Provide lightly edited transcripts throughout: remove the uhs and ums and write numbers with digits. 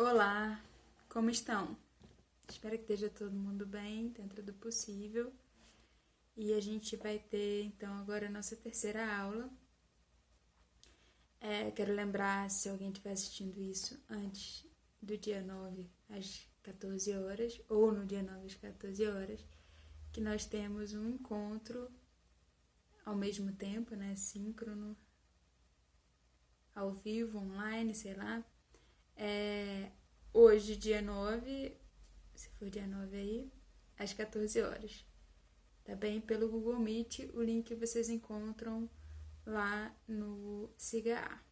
Olá, como estão? Espero que esteja todo mundo bem, dentro do possível. E a gente vai ter, então, agora a nossa terceira aula. Quero lembrar, se alguém estiver assistindo isso antes do dia 9 às 14 horas, ou no dia 9 às 14 horas, que nós temos um encontro ao mesmo tempo, né, síncrono, ao vivo, online, sei lá. Hoje, dia 9, se for dia 9 aí, às 14 horas. Tá bem? Pelo Google Meet, o link vocês encontram lá no SIGA.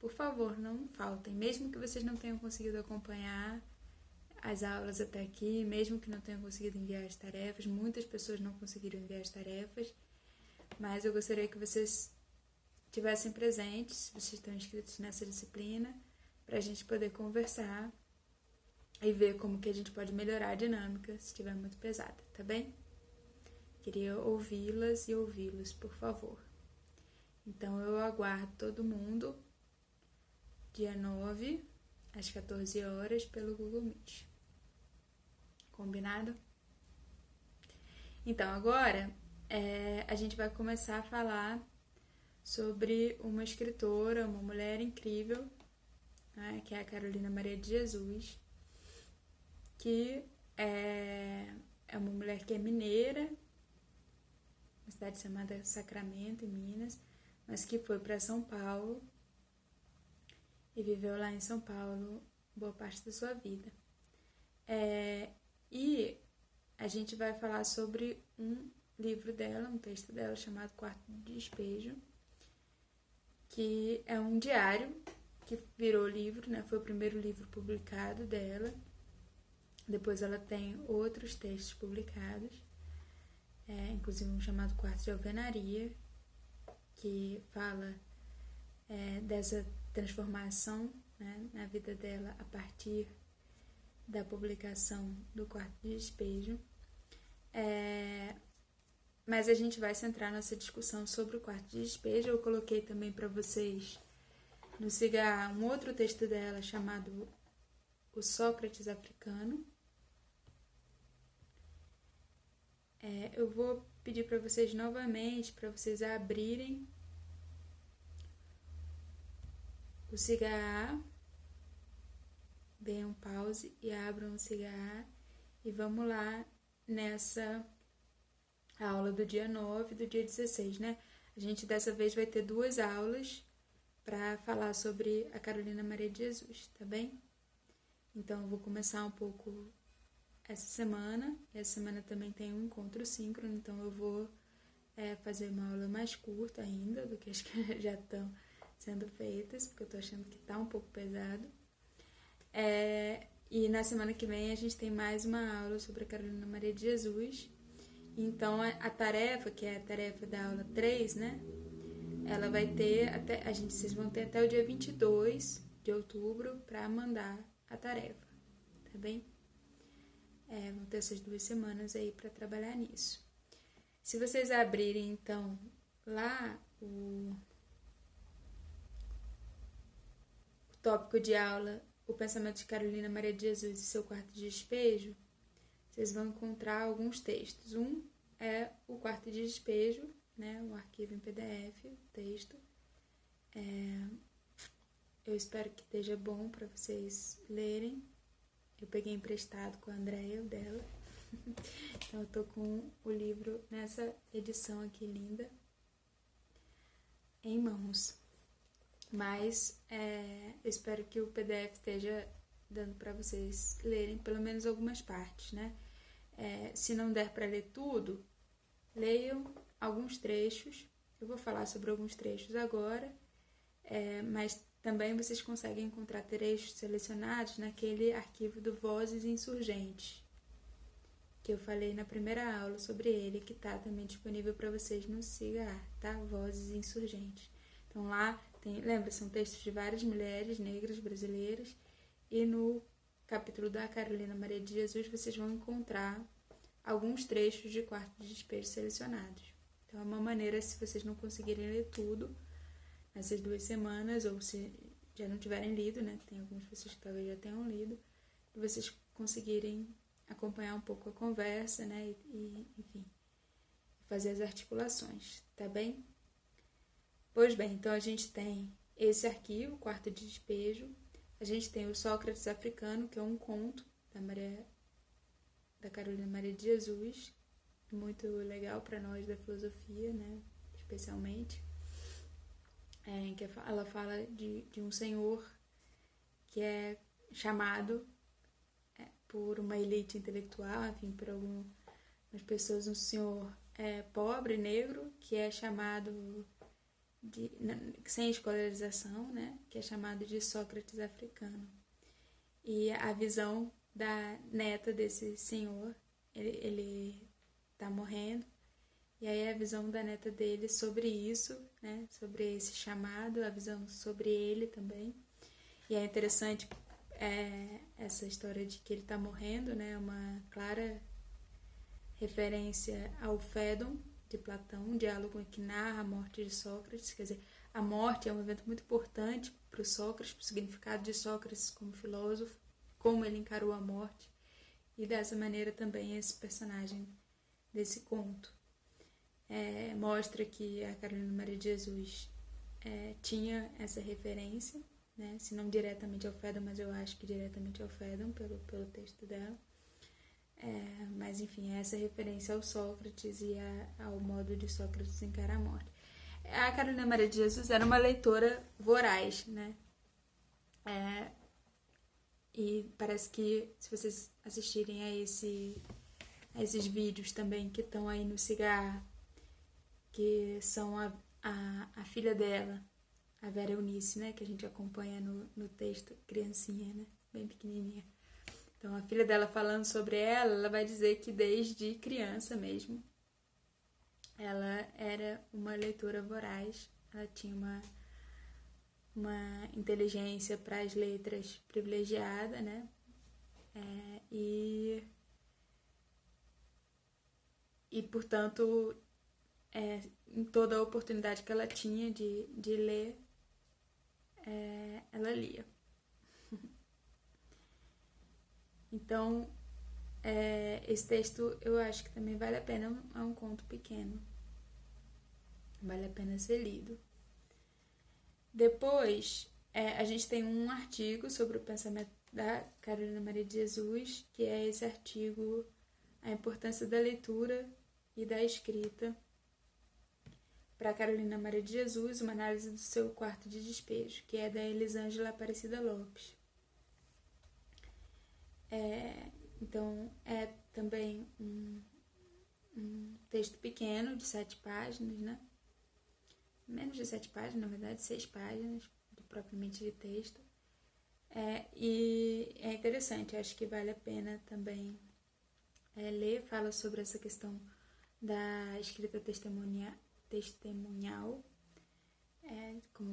Por favor, não faltem. Mesmo que vocês não tenham conseguido acompanhar as aulas até aqui, mesmo que não tenham conseguido enviar as tarefas, muitas pessoas não conseguiram enviar as tarefas, mas eu gostaria que vocês estivessem presentes, se vocês estão inscritos nessa disciplina, para a gente poder conversar e ver como que a gente pode melhorar a dinâmica se estiver muito pesada, tá bem? Queria ouvi-las e ouvi-los, por favor. Então, eu aguardo todo mundo dia 9, às 14 horas, pelo Google Meet. Combinado? Então, agora, a gente vai começar a falar sobre uma escritora, uma mulher incrível, né, que é a Carolina Maria de Jesus, que é uma mulher que é mineira, uma cidade chamada Sacramento, em Minas, mas que foi para São Paulo e viveu lá em São Paulo boa parte da sua vida. E a gente vai falar sobre um livro dela, um texto dela chamado Quarto de Despejo, que é um diário que virou livro, né? Foi o primeiro livro publicado dela. Depois ela tem outros textos publicados, inclusive um chamado Quarto de Alvenaria, que fala dessa transformação, né, na vida dela a partir da publicação do Quarto de Despejo. Mas a gente vai centrar nossa discussão sobre o Quarto de Despejo. Eu coloquei também para vocês no SIGA um outro texto dela chamado O Sócrates Africano. Eu vou pedir para vocês novamente, para vocês abrirem o SIGA, deem um pause e abram o SIGA e vamos lá nessa aula do dia 9 e do dia 16, né? A gente dessa vez vai ter 2 aulas para falar sobre a Carolina Maria de Jesus, tá bem? Então eu vou começar um pouco essa semana. Essa semana também tem um encontro síncrono, então eu vou fazer uma aula mais curta ainda do que as que já estão sendo feitas, porque eu tô achando que tá um pouco pesado. E na semana que vem a gente tem mais uma aula sobre a Carolina Maria de Jesus. Então a tarefa, que é a tarefa da aula 3, né? Ela vai ter vocês vão ter até o dia 22 de outubro para mandar a tarefa, tá bem? Vão ter essas 2 semanas aí para trabalhar nisso. Se vocês abrirem, então, lá o tópico de aula, o pensamento de Carolina Maria de Jesus e seu quarto de despejo, vocês vão encontrar alguns textos. Um é o quarto de despejo, né, o arquivo em PDF, o texto. Eu espero que esteja bom para vocês lerem. Eu peguei emprestado com a Andréia, o dela. Então eu tô com o livro nessa edição aqui linda em mãos. Mas eu espero que o PDF esteja dando para vocês lerem pelo menos algumas partes, né? Se não der para ler tudo, leiam alguns trechos. Eu vou falar sobre alguns trechos agora, mas também vocês conseguem encontrar trechos selecionados naquele arquivo do Vozes Insurgentes, que eu falei na primeira aula sobre ele, que está também disponível para vocês no SIGA, tá? Vozes Insurgentes. Então lá lembra, são textos de várias mulheres negras brasileiras, e no capítulo da Carolina Maria de Jesus vocês vão encontrar alguns trechos de Quarto de Despejo selecionados. Então é uma maneira, se vocês não conseguirem ler tudo nessas 2 semanas, ou se já não tiverem lido, né? Tem algumas pessoas que talvez já tenham lido, e vocês conseguirem acompanhar um pouco a conversa, né? E enfim, fazer as articulações, tá bem? Pois bem, então a gente tem esse arquivo, Quarto de Despejo. A gente tem o Sócrates Africano, que é um conto da Carolina Maria de Jesus, muito legal para nós da filosofia, né? Especialmente, em que ela fala de um senhor que é chamado por uma elite intelectual, enfim, por algumas pessoas, um senhor pobre, negro, que é chamado sem escolarização, né? Que é chamado de Sócrates africano. E a visão da neta desse senhor, ele tá morrendo, e aí a visão da neta dele sobre isso, né? Sobre esse chamado, a visão sobre ele também. E é interessante essa história de que ele tá morrendo, né? Uma clara referência ao Fédon, de Platão, um diálogo que narra a morte de Sócrates. Quer dizer, a morte é um evento muito importante para o Sócrates, para o significado de Sócrates como filósofo, como ele encarou a morte, e dessa maneira também esse personagem desse conto mostra que a Carolina Maria de Jesus tinha essa referência, né? Se não diretamente ao Fédon, mas eu acho que diretamente ao Fédon pelo texto dela. Mas enfim, essa referência ao Sócrates e ao modo de Sócrates encarar a morte. A Carolina Maria de Jesus era uma leitora voraz, né? E parece que, se vocês assistirem a esses vídeos também que estão aí no Cigarra, que são a filha dela, a Vera Eunice, né? Que a gente acompanha no texto, criancinha, né? Bem pequenininha. Então, a filha dela falando sobre ela vai dizer que desde criança mesmo, ela era uma leitora voraz, ela tinha uma inteligência para as letras privilegiada, né? E portanto, em toda a oportunidade que ela tinha de ler, ela lia. Então, esse texto eu acho que também vale a pena, é um conto pequeno. Vale a pena ser lido. Depois, a gente tem um artigo sobre o pensamento da Carolina Maria de Jesus, que é esse artigo, A Importância da Leitura e da Escrita, para Carolina Maria de Jesus, uma análise do seu Quarto de Despejo, que é da Elisângela Aparecida Lopes. Então, é também um texto pequeno, de 7 páginas, né? Menos de 7 páginas, na verdade, 6 páginas, propriamente de texto. E é interessante, acho que vale a pena também ler. Fala sobre essa questão da escrita testemunhal,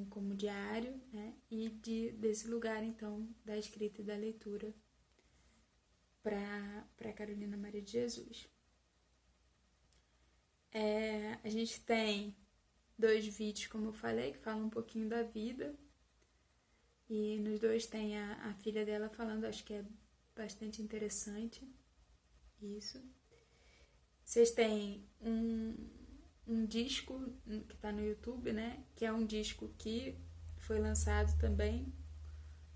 como diário, né? E desse lugar, então, da escrita e da leitura para Carolina Maria de Jesus. A gente tem 2 vídeos, como eu falei, que falam um pouquinho da vida. E nos 2 tem a filha dela falando, acho que é bastante interessante isso. Vocês têm um disco que está no YouTube, né? Que é um disco que foi lançado também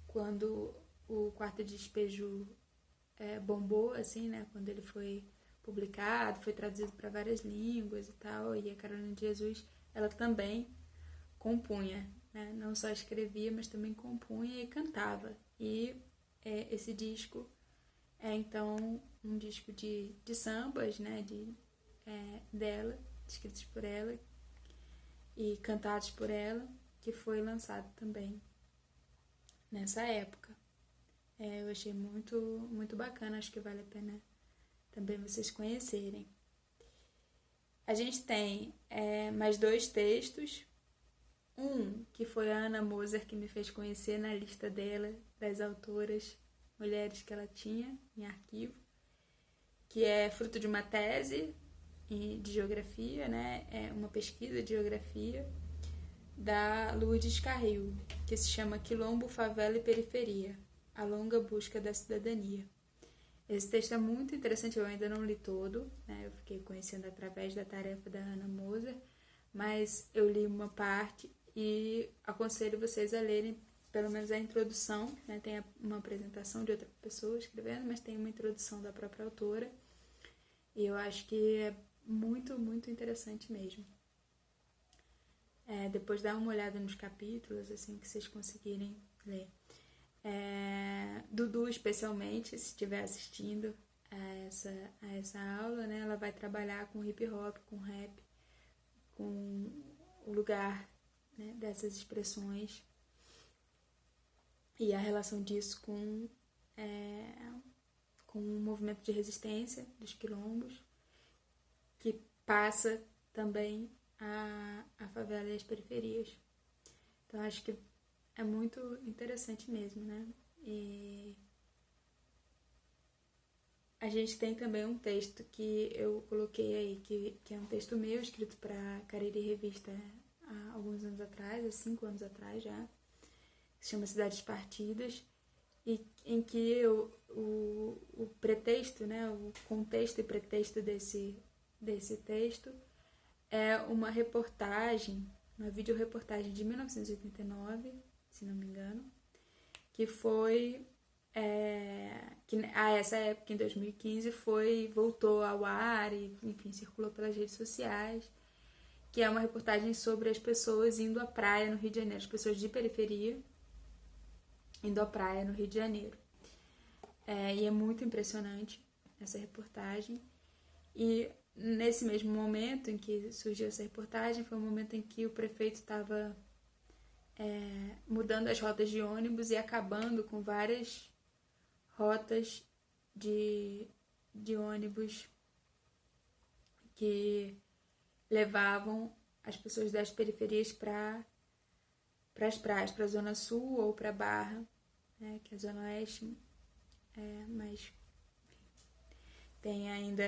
quando o Quarto de Despejo bombou, assim, né? Quando ele foi publicado, foi traduzido para várias línguas e tal. E a Carolina de Jesus, ela também compunha, né? Não só escrevia, mas também compunha e cantava. E esse disco então um disco de sambas, né? Dela, escritos por ela e cantados por ela, que foi lançado também nessa época. Eu achei muito, muito bacana, acho que vale a pena também vocês conhecerem. A gente tem mais 2 textos. Um que foi a Ana Moser que me fez conhecer na lista dela, das autoras mulheres que ela tinha em arquivo, que é fruto de uma tese de geografia, né? É uma pesquisa de geografia da Lourdes Carril, que se chama Quilombo, Favela e Periferia, a longa busca da cidadania. Esse texto é muito interessante, eu ainda não li todo, né? Eu fiquei conhecendo através da tarefa da Ana Moser, mas eu li uma parte e aconselho vocês a lerem pelo menos a introdução, né? Tem uma apresentação de outra pessoa escrevendo, mas tem uma introdução da própria autora, e eu acho que é muito, muito interessante mesmo. Depois dá uma olhada nos capítulos, assim, que vocês conseguirem ler. Dudu, especialmente, se estiver assistindo a essa aula, né, ela vai trabalhar com hip hop, com rap, com o lugar, né, dessas expressões e a relação disso com o movimento de resistência dos quilombos, que passa também a favela e as periferias. Então, acho que é muito interessante mesmo, né? E a gente tem também um texto que eu coloquei aí, que é um texto meu, escrito para Cariri Revista há alguns anos atrás, há 5 anos atrás já, que se chama Cidades Partidas, e em que o pretexto, né, o contexto e pretexto desse texto é uma reportagem, uma videoreportagem de 1989, se não me engano, que foi, que a essa época, em 2015, voltou ao ar e, enfim, circulou pelas redes sociais, que é uma reportagem sobre as pessoas indo à praia no Rio de Janeiro, as pessoas de periferia indo à praia no Rio de Janeiro. E é muito impressionante essa reportagem. E nesse mesmo momento em que surgiu essa reportagem, foi um momento em que o prefeito estava mudando as rotas de ônibus e acabando com várias rotas de ônibus que levavam as pessoas das periferias para as praias, para a Zona Sul ou para a Barra, né, que é a Zona Oeste, mas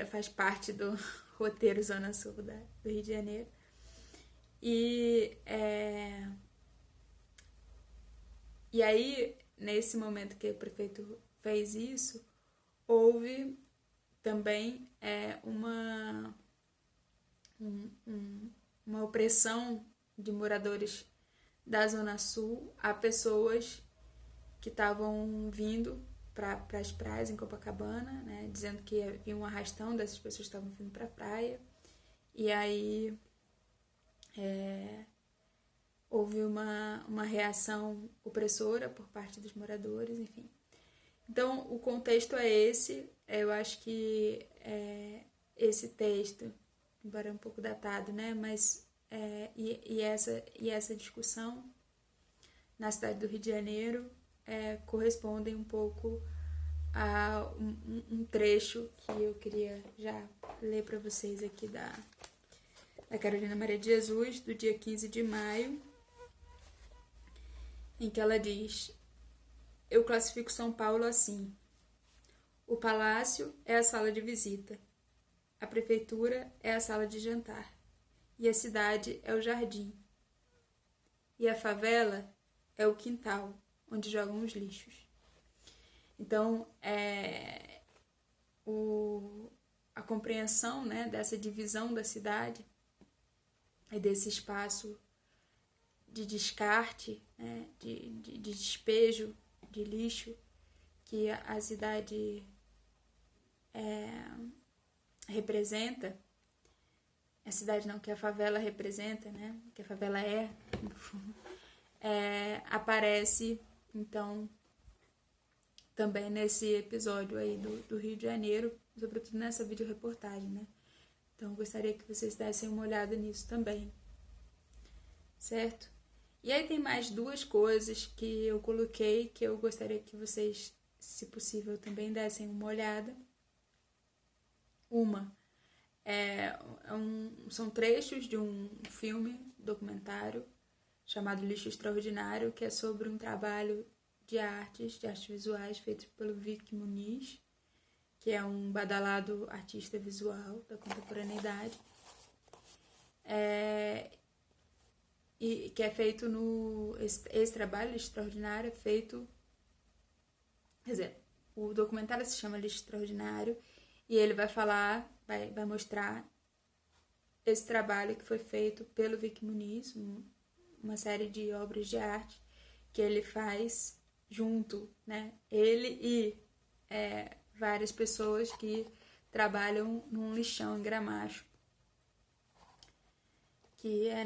faz parte do roteiro Zona Sul do Rio de Janeiro. E aí, nesse momento que o prefeito fez isso, houve também uma opressão de moradores da Zona Sul a pessoas que estavam vindo para as praias em Copacabana, né, dizendo que havia um arrastão dessas pessoas que estavam vindo para a praia. E aí houve uma reação opressora por parte dos moradores, enfim. Então, o contexto é esse. Eu acho que esse texto, embora um pouco datado, né, mas essa discussão na cidade do Rio de Janeiro correspondem um pouco a um trecho que eu queria já ler para vocês aqui da Carolina Maria de Jesus, do dia 15 de maio, em que ela diz: eu classifico São Paulo assim: o palácio é a sala de visita, a prefeitura é a sala de jantar, e a cidade é o jardim, e a favela é o quintal, onde jogam os lixos. Então, a compreensão, né, dessa divisão da cidade e desse espaço de descarte, né, de despejo de lixo que a cidade representa, a cidade não, que a favela representa, né, que a favela aparece, então, também nesse episódio aí do Rio de Janeiro, sobretudo nessa videoreportagem, né? Então, eu gostaria que vocês dessem uma olhada nisso também, certo? E aí tem mais 2 coisas que eu coloquei que eu gostaria que vocês, se possível, também dessem uma olhada. Uma são trechos de um filme documentário chamado Lixo Extraordinário, que é sobre um trabalho de artes visuais feito pelo Vic Muniz, que é um badalado artista visual da contemporaneidade. e que é feito esse trabalho extraordinário é feito, quer dizer, o documentário se chama Lixo Extraordinário e ele vai falar, vai mostrar esse trabalho que foi feito pelo Vic Muniz, uma série de obras de arte que ele faz junto, né? Ele e várias pessoas que trabalham num lixão em Gramacho, que é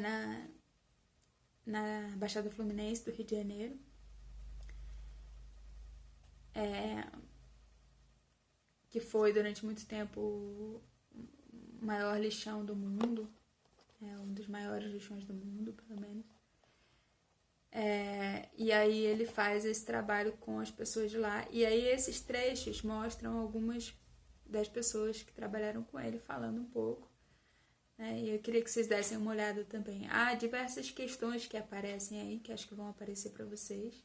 na Baixada Fluminense do Rio de Janeiro. Que foi durante muito tempo o maior lixão do mundo, um dos maiores lixões do mundo, pelo menos. E aí ele faz esse trabalho com as pessoas de lá, e aí esses trechos mostram algumas das pessoas que trabalharam com ele falando um pouco, né? E eu queria que vocês dessem uma olhada também. Há diversas questões que aparecem aí, que acho que vão aparecer para vocês,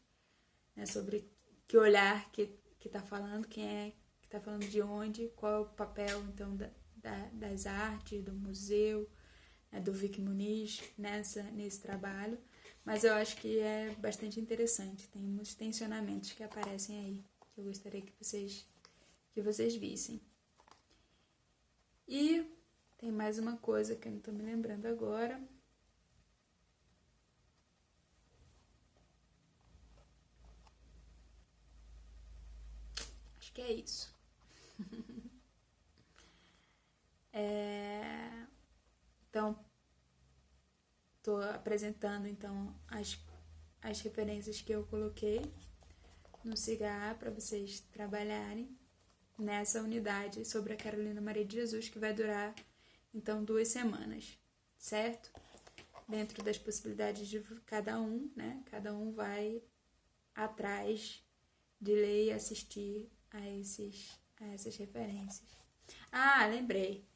né? Sobre que olhar que está falando, quem é que está falando de onde, qual é o papel então das artes, do museu, né? Do Vic Muniz nesse trabalho. Mas eu acho que é bastante interessante. Tem muitos tensionamentos que aparecem aí, que eu gostaria que vocês vissem. E tem mais uma coisa que eu não estou me lembrando agora. Acho que é isso. Então, estou apresentando então as referências que eu coloquei no CIGA para vocês trabalharem nessa unidade sobre a Carolina Maria de Jesus, que vai durar então 2 semanas, certo? Dentro das possibilidades de cada um, né? Cada um vai atrás de ler e assistir a essas referências. Ah, lembrei.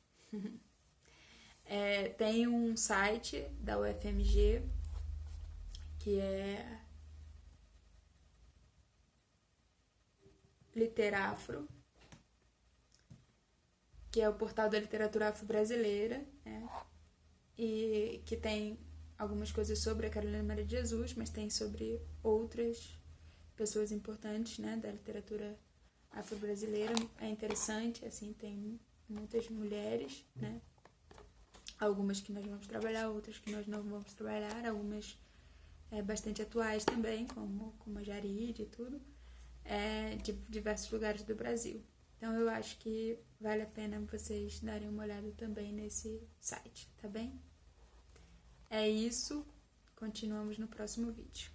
Tem um site da UFMG que é Literafro, que é o portal da literatura afro-brasileira, né? E que tem algumas coisas sobre a Carolina Maria de Jesus, mas tem sobre outras pessoas importantes, né, da literatura afro-brasileira. É interessante, assim, tem muitas mulheres, né? Algumas que nós vamos trabalhar, outras que nós não vamos trabalhar, algumas bastante atuais também, como a Jaride e tudo, de diversos lugares do Brasil. Então eu acho que vale a pena vocês darem uma olhada também nesse site, tá bem? É isso, continuamos no próximo vídeo.